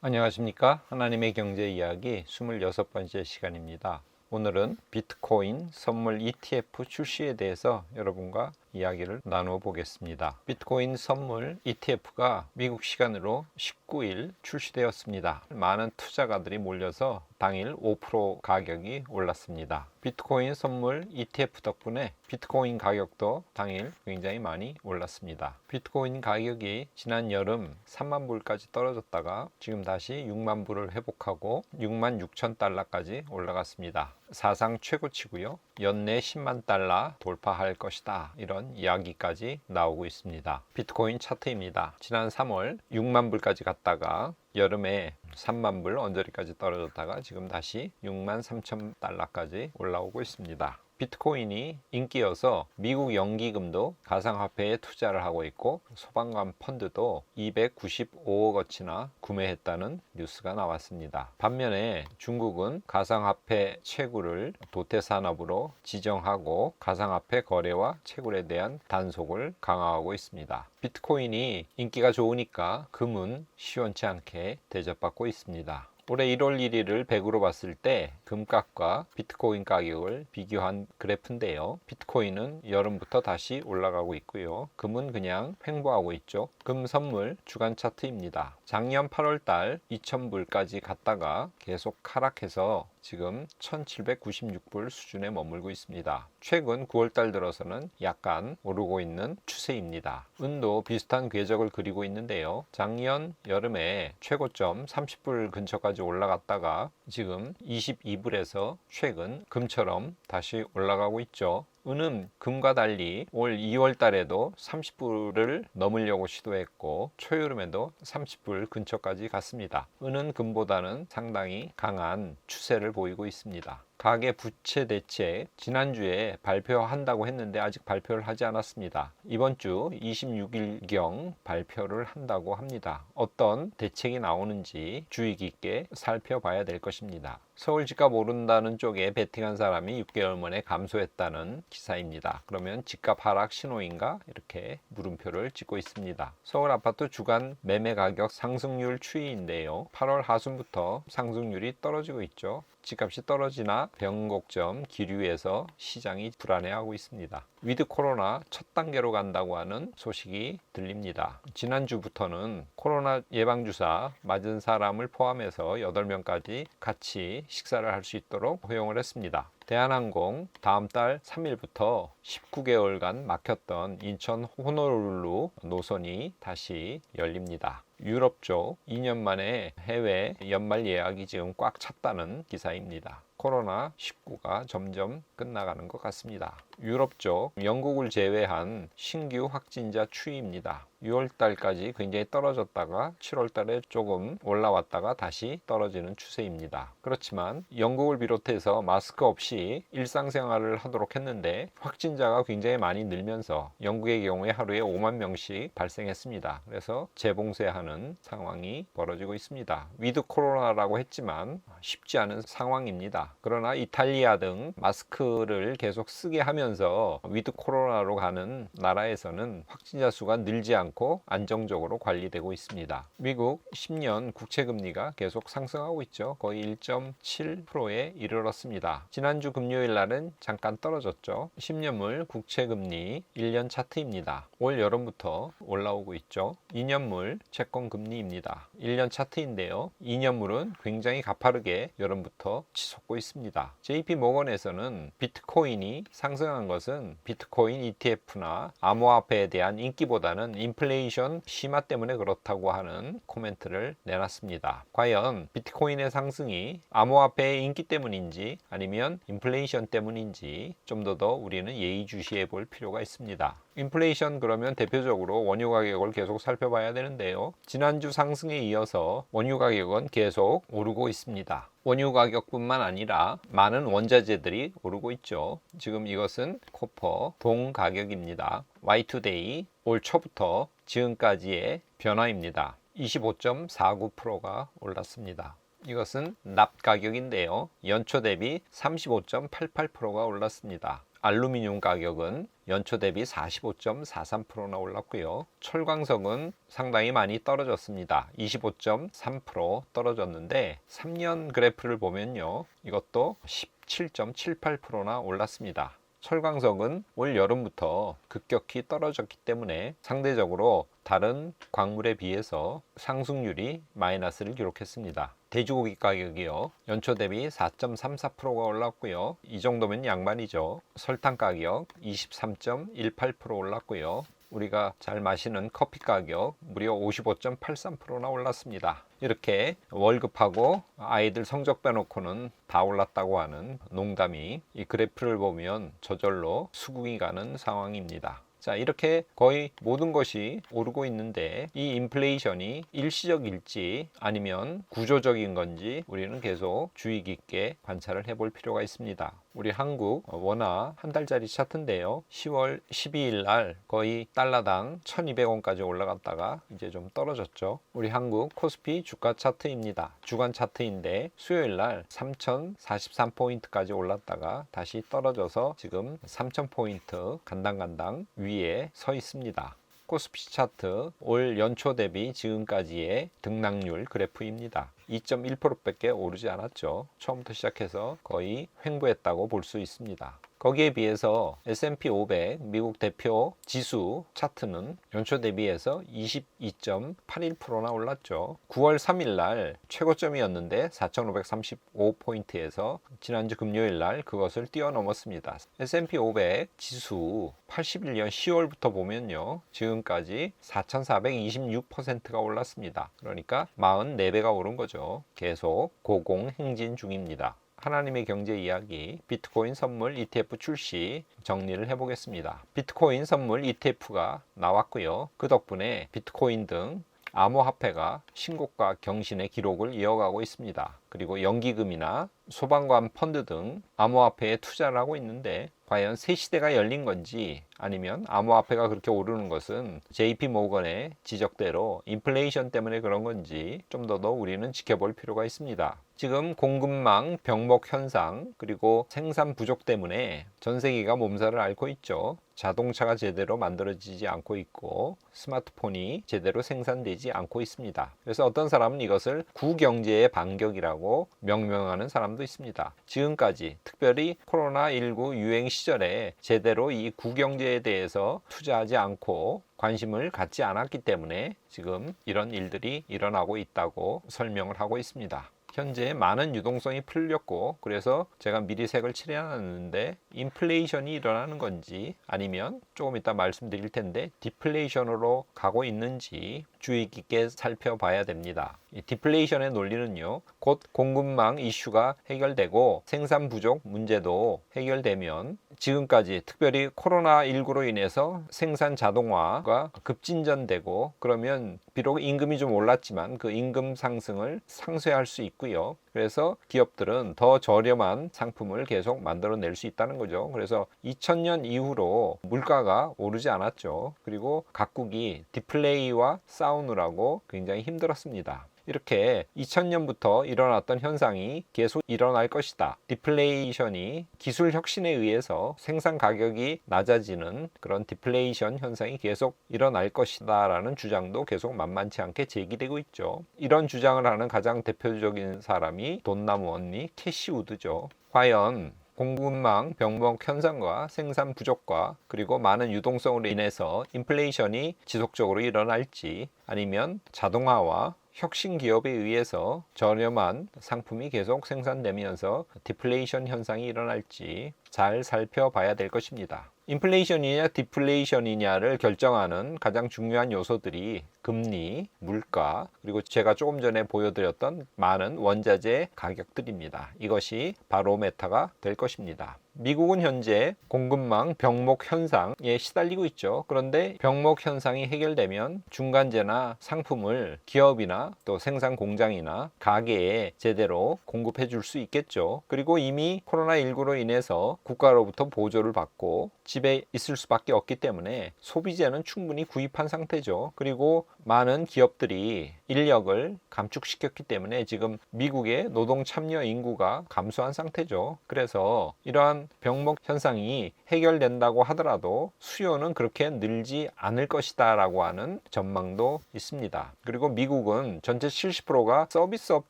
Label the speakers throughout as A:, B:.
A: 안녕하십니까? 하나님의 경제 이야기 26번째 시간입니다. 오늘은 비트코인 선물 ETF 출시에 대해서 여러분과 이야기를 나누어 보겠습니다. 비트코인 선물 ETF가 미국 시간으로 19일 출시되었습니다. 많은 투자가들이 몰려서 당일 5% 가격이 올랐습니다. 비트코인 선물 ETF 덕분에 비트코인 가격도 당일 굉장히 많이 올랐습니다. 비트코인 가격이 지난 여름 3만 불까지 떨어졌다가 지금 다시 6만 불을 회복하고 6만 6천 달러까지 올라갔습니다. 사상 최고치고요. 연내 10만 달러 돌파할 것이다. 이런 이야기까지 나오고 있습니다. 비트코인 차트입니다. 지난 3월 6만 불까지 갔다가 여름에 3만 불 언저리까지 떨어졌다가 지금 다시 6만 3천 달러까지 올라오고 있습니다. 비트코인이 인기여서 미국 연기금도 가상화폐에 투자를 하고 있고 소방관 펀드도 295억어치나 구매했다는 뉴스가 나왔습니다. 반면에 중국은 가상화폐 채굴을 도태산업으로 지정하고 가상화폐 거래와 채굴에 대한 단속을 강화하고 있습니다. 비트코인이 인기가 좋으니까 금은 시원치 않게 대접받고 있습니다. 올해 1월 1일을 100으로 봤을 때 금값과 비트코인 가격을 비교한 그래프인데요. 비트코인은 여름부터 다시 올라가고 있고요. 금은 그냥 횡보하고 있죠. 금 선물 주간 차트입니다. 작년 8월 달 2000불까지 갔다가 계속 하락해서 지금 1796불 수준에 머물고 있습니다. 최근 9월달 들어서는 약간 오르고 있는 추세입니다. 은도 비슷한 궤적을 그리고 있는데요. 작년 여름에 최고점 30불 근처까지 올라갔다가 지금 22불에서 최근 금처럼 다시 올라가고 있죠. 은은 금과 달리 올 2월 달에도 30불을 넘으려고 시도했고 초여름에도 30불 근처까지 갔습니다. 은은 금보다는 상당히 강한 추세를 보이고 있습니다. 가계 부채 대책 지난주에 발표한다고 했는데 아직 발표를 하지 않았습니다. 이번 주 26일경 발표를 한다고 합니다. 어떤 대책이 나오는지 주의 깊게 살펴봐야 될 것입니다. 서울 집값 오른다는 쪽에 베팅한 사람이 6개월 만에 감소했다는 기사입니다. 그러면 집값 하락 신호인가? 이렇게 물음표를 찍고 있습니다. 서울 아파트 주간 매매 가격 상승률 추이인데요. 8월 하순부터 상승률이 떨어지고 있죠. 집값이 떨어지나 변곡점 기류에서 시장이 불안해하고 있습니다. 위드 코로나 첫 단계로 간다고 하는 소식이 들립니다. 지난주부터는 코로나 예방주사 맞은 사람을 포함해서 8명까지 같이 식사를 할 수 있도록 허용을 했습니다. 대한항공 다음 달 3일부터 19개월간 막혔던 인천 호놀룰루 노선이 다시 열립니다. 유럽 쪽 2년 만에 해외 연말 예약이 지금 꽉 찼다는 기사입니다. 코로나19가 점점 끝나가는 것 같습니다. 유럽 쪽 영국을 제외한 신규 확진자 추이입니다. 6월달까지 굉장히 떨어졌다가 7월달에 조금 올라왔다가 다시 떨어지는 추세입니다. 그렇지만 영국을 비롯해서 마스크 없이 일상생활을 하도록 했는데 확진자가 굉장히 많이 늘면서 영국의 경우에 하루에 5만 명씩 발생했습니다. 그래서 재봉쇄하는 상황이 벌어지고 있습니다. 위드 코로나라고 했지만 쉽지 않은 상황입니다. 그러나 이탈리아 등 마스크를 계속 쓰게 하면서 위드 코로나로 가는 나라에서는 확진자 수가 늘지 않고 안정적으로 관리되고 있습니다. 미국 10년 국채금리가 계속 상승하고 있죠. 거의 1.7%에 이르렀습니다. 지난주 금요일 날은 잠깐 떨어졌죠. 10년물 국채금리 1년 차트입니다. 올 여름부터 올라오고 있죠. 2년물 채권금리입니다. 1년 차트인데요. 2년물은 굉장히 가파르게 여름부터 치솟고 있습니다. JP모건에서는 비트코인이 상승한 것은 비트코인 ETF나 암호화폐에 대한 인기보다는 인플레이션 심화 때문에 그렇다고 하는 코멘트를 내놨습니다. 과연 비트코인의 상승이 암호화폐의 인기 때문인지 아니면 인플레이션 때문인지 좀 더 우리는 예의주시해 볼 필요가 있습니다. 인플레이션 그러면 대표적으로 원유 가격을 계속 살펴봐야 되는데요. 지난주 상승에 이어서 원유 가격은 계속 오르고 있습니다. 원유 가격뿐만 아니라 많은 원자재들이 오르고 있죠. 지금 이것은 코퍼 동 가격입니다. Y2Day 올 초부터 지금까지의 변화입니다. 25.49%가 올랐습니다. 이것은 납 가격인데요. 연초 대비 35.88%가 올랐습니다. 알루미늄 가격은 연초 대비 45.43%나 올랐고요. 철광석은 상당히 많이 떨어졌습니다. 25.3% 떨어졌는데 3년 그래프를 보면요. 이것도 17.78%나 올랐습니다. 철광석은 올 여름부터 급격히 떨어졌기 때문에 상대적으로 다른 광물에 비해서 상승률이 마이너스를 기록했습니다. 돼지고기 가격이요. 연초 대비 4.34%가 올랐고요. 이 정도면 양반이죠. 설탕 가격 23.18% 올랐고요. 우리가 잘 마시는 커피 가격 무려 55.83%나 올랐습니다. 이렇게 월급하고 아이들 성적 빼놓고는 다 올랐다고 하는 농담이 이 그래프를 보면 저절로 수긍이 가는 상황입니다. 자, 이렇게 거의 모든 것이 오르고 있는데 이 인플레이션이 일시적일지 아니면 구조적인 건지 우리는 계속 주의 깊게 관찰을 해볼 필요가 있습니다. 우리 한국 원화 한 달짜리 차트인데요. 10월 12일 날 거의 달러당 1200원까지 올라갔다가 이제 좀 떨어졌죠. 우리 한국 코스피 주가 차트입니다. 주간 차트인데 수요일 날 3043포인트까지 올랐다가 다시 떨어져서 지금 3000포인트 간당간당 위에 서 있습니다. 코스피 차트 올 연초 대비 지금까지의 등락률 그래프입니다. 2.1%밖에 오르지 않았죠. 처음부터 시작해서 거의 횡보했다고 볼 수 있습니다. 거기에 비해서 S&P 500 미국 대표 지수 차트는 연초 대비해서 22.81%나 올랐죠. 9월 3일 날 최고점이었는데 4,535포인트에서 지난주 금요일 날 그것을 뛰어넘었습니다. S&P 500 지수 81년 10월부터 보면요. 지금까지 4,426%가 올랐습니다. 그러니까 44배가 오른 거죠. 계속 고공행진 중입니다. 하나님의 경제 이야기 비트코인 선물 ETF 출시 정리를 해보겠습니다. 비트코인 선물 ETF가 나왔고요. 그 덕분에 비트코인 등 암호화폐가 신고가 경신의 기록을 이어가고 있습니다. 그리고 연기금이나 소방관 펀드 등 암호화폐에 투자를 하고 있는데 과연 새 시대가 열린 건지 아니면 암호화폐가 그렇게 오르는 것은 JP 모건의 지적대로 인플레이션 때문에 그런 건지 좀 더 우리는 지켜볼 필요가 있습니다. 지금 공급망 병목 현상 그리고 생산 부족 때문에 전 세계가 몸살을 앓고 있죠. 자동차가 제대로 만들어지지 않고 있고 스마트폰이 제대로 생산되지 않고 있습니다. 그래서 어떤 사람은 이것을 구경제의 반격이라고 명명하는 사람도 있습니다. 지금까지 특별히 코로나19 유행 시절에 제대로 이 구경제에 대해서 투자하지 않고 관심을 갖지 않았기 때문에 지금 이런 일들이 일어나고 있다고 설명을 하고 있습니다. 현재 많은 유동성이 풀렸고 그래서 제가 미리 색을 칠해놨는데 인플레이션이 일어나는 건지 아니면 조금 이따 말씀드릴 텐데 디플레이션으로 가고 있는지 주의 깊게 살펴봐야 됩니다. 이 디플레이션의 논리는요. 곧 공급망 이슈가 해결되고 생산 부족 문제도 해결되면 지금까지 특별히 코로나19로 인해서 생산 자동화가 급진전되고 그러면 비록 임금이 좀 올랐지만 그 임금 상승을 상쇄할 수 있고요. 그래서 기업들은 더 저렴한 상품을 계속 만들어낼 수 있다는 거죠. 그래서 2000년 이후로 물가가 오르지 않았죠. 그리고 각국이 디플레이와 싸우느라고 굉장히 힘들었습니다. 이렇게 2000년부터 일어났던 현상이 계속 일어날 것이다. 디플레이션이 기술 혁신에 의해서 생산 가격이 낮아지는 그런 디플레이션 현상이 계속 일어날 것이다 라는 주장도 계속 만만치 않게 제기되고 있죠. 이런 주장을 하는 가장 대표적인 사람이 돈나무 언니 캐시 우드죠. 과연 공급망 병목 현상과 생산 부족과 그리고 많은 유동성으로 인해서 인플레이션이 지속적으로 일어날지 아니면 자동화와 혁신 기업에 의해서 저렴한 상품이 계속 생산되면서 디플레이션 현상이 일어날지 잘 살펴봐야 될 것입니다. 인플레이션이냐 디플레이션이냐를 결정하는 가장 중요한 요소들이 금리, 물가, 그리고 제가 조금 전에 보여드렸던 많은 원자재 가격들입니다. 이것이 바로메타가 될 것입니다. 미국은 현재 공급망 병목 현상에 시달리고 있죠. 그런데 병목 현상이 해결되면 중간재나 상품을 기업이나 또 생산 공장이나 가게에 제대로 공급해 줄 수 있겠죠. 그리고 이미 코로나19로 인해서 국가로부터 보조를 받고 집에 있을 수밖에 없기 때문에 소비재는 충분히 구입한 상태죠. 그리고 많은 기업들이 인력을 감축시켰기 때문에 지금 미국의 노동 참여 인구가 감소한 상태죠. 그래서 이러한 병목 현상이 해결된다고 하더라도 수요는 그렇게 늘지 않을 것이다 라고 하는 전망도 있습니다. 그리고 미국은 전체 70%가 서비스업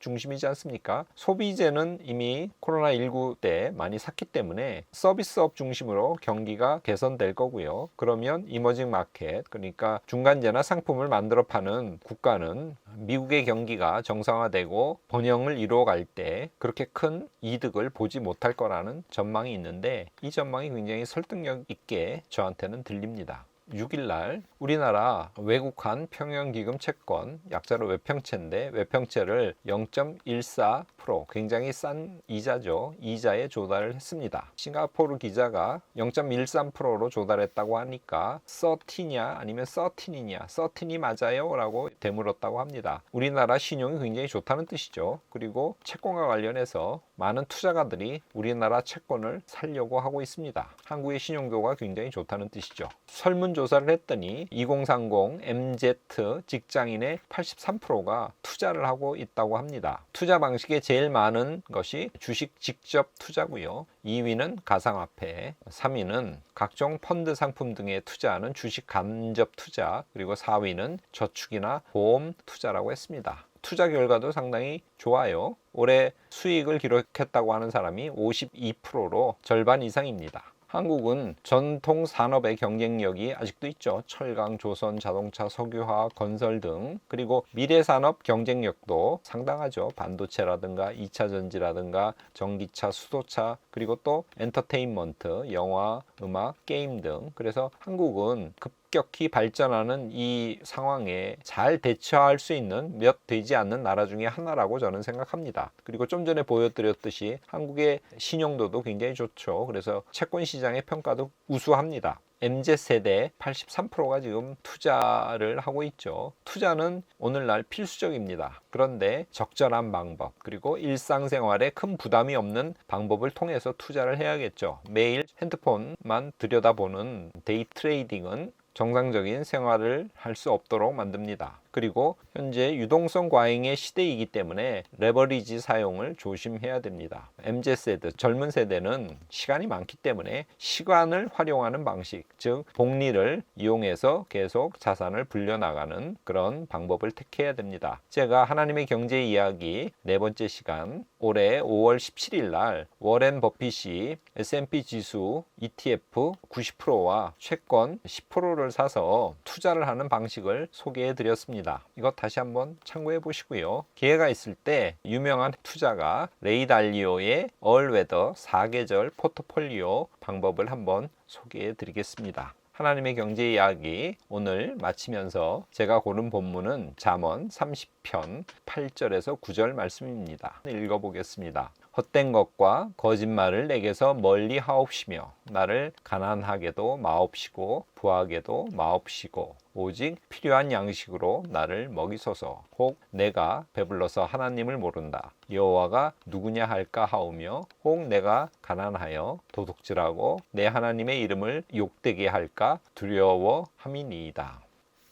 A: 중심이지 않습니까? 소비재는 이미 코로나19 때 많이 샀기 때문에 서비스업 중심으로 경기가 개선될 거고요. 그러면 이머징 마켓, 그러니까 중간재나 상품을 만들어 파는 국가는 미국의 경기가 정상화되고 번영을 이루어갈 때 그렇게 큰 이득을 보지 못할 거라는 전망이 있는데, 이 전망이 굉장히 설득력 있게 저한테는 들립니다. 6일 날 우리나라 외국한 평형기금 채권, 약자로 외평채인데 외평채를 0.14%, 굉장히 싼 이자죠. 이자에 조달을 했습니다. 싱가포르 기자가 0.13%로 조달했다고 하니까 서티냐 아니면 서틴이냐, 서틴이 맞아요 라고 되물었다고 합니다. 우리나라 신용이 굉장히 좋다는 뜻이죠. 그리고 채권과 관련해서 많은 투자가들이 우리나라 채권을 사려고 하고 있습니다. 한국의 신용도가 굉장히 좋다는 뜻이죠. 설문조사를 했더니 2030 MZ 직장인의 83%가 투자를 하고 있다고 합니다. 투자 방식에 제일 많은 것이 주식 직접 투자고요. 2위는 가상화폐, 3위는 각종 펀드 상품 등에 투자하는 주식 간접 투자, 그리고 4위는 저축이나 보험 투자라고 했습니다. 투자 결과도 상당히 좋아요. 올해 수익을 기록했다고 하는 사람이 52%로 절반 이상입니다. 한국은 전통 산업의 경쟁력이 아직도 있죠. 철강, 조선, 자동차, 석유화학, 건설 등. 그리고 미래 산업 경쟁력도 상당하죠. 반도체라든가 2차 전지라든가 전기차, 수소차, 그리고 또 엔터테인먼트, 영화, 음악, 게임 등. 그래서 한국은 급격히 발전하는 이 상황에 잘 대처할 수 있는 몇 되지 않는 나라 중에 하나라고 저는 생각합니다. 그리고 좀 전에 보여드렸듯이 한국의 신용도도 굉장히 좋죠. 그래서 채권 시장의 평가도 우수합니다. MZ세대 83%가 지금 투자를 하고 있죠. 투자는 오늘날 필수적입니다. 그런데 적절한 방법, 그리고 일상생활에 큰 부담이 없는 방법을 통해서 투자를 해야겠죠. 매일 핸드폰만 들여다보는 데이 트레이딩은 정상적인 생활을 할 수 없도록 만듭니다. 그리고 현재 유동성 과잉의 시대이기 때문에 레버리지 사용을 조심해야 됩니다. MZ세대, 젊은 세대는 시간이 많기 때문에 시간을 활용하는 방식, 즉 복리를 이용해서 계속 자산을 불려나가는 그런 방법을 택해야 됩니다. 제가 하나님의 경제 이야기 네 번째 시간, 올해 5월 17일 날 워렌 버핏이 S&P 지수 ETF 90%와 채권 10%를 사서 투자를 하는 방식을 소개해 드렸습니다. 이것 다시 한번 참고해 보시고요. 기회가 있을 때 유명한 투자가 레이 달리오의 얼웨더 4계절 포트폴리오 방법을 한번 소개해 드리겠습니다. 하나님의 경제 이야기 오늘 마치면서 제가 고른 본문은 잠언 30편 8절에서 9절 말씀입니다. 읽어보겠습니다. 헛된 것과 거짓말을 내게서 멀리 하옵시며 나를 가난하게도 마옵시고 부하게도 마옵시고 오직 필요한 양식으로 나를 먹이소서. 혹 내가 배불러서 하나님을 모른다. 여호와가 누구냐 할까 하오며 혹 내가 가난하여 도둑질하고 내 하나님의 이름을 욕되게 할까 두려워함이니이다.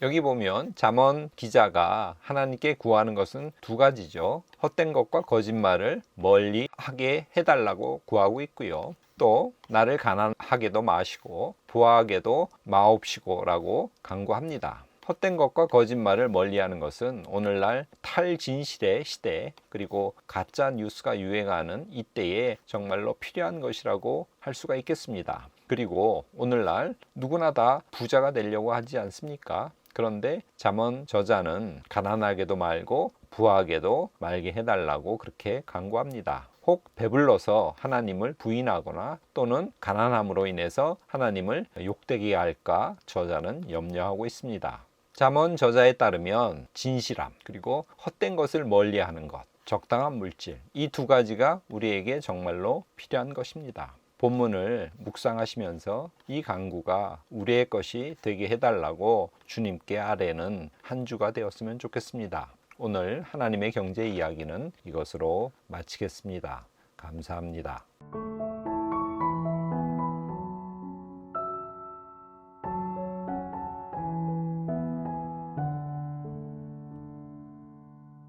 A: 여기 보면 잠언 기자가 하나님께 구하는 것은 두 가지죠. 헛된 것과 거짓말을 멀리 하게 해달라고 구하고 있고요. 또 나를 가난하게도 마시고 부하게도 마옵시고 라고 간구합니다. 헛된 것과 거짓말을 멀리하는 것은 오늘날 탈진실의 시대, 그리고 가짜 뉴스가 유행하는 이때에 정말로 필요한 것이라고 할 수가 있겠습니다. 그리고 오늘날 누구나 다 부자가 되려고 하지 않습니까? 그런데 잠언 저자는 가난하게도 말고 부하게도 말게 해달라고 그렇게 간구합니다. 혹 배불러서 하나님을 부인하거나 또는 가난함으로 인해서 하나님을 욕되게 할까 저자는 염려하고 있습니다. 잠언 저자에 따르면 진실함, 그리고 헛된 것을 멀리하는 것, 적당한 물질, 이 두 가지가 우리에게 정말로 필요한 것입니다. 본문을 묵상하시면서 이 간구가 우리의 것이 되게 해달라고 주님께 아뢰는 한 주가 되었으면 좋겠습니다. 오늘 하나님의 경제 이야기는 이것으로 마치겠습니다. 감사합니다.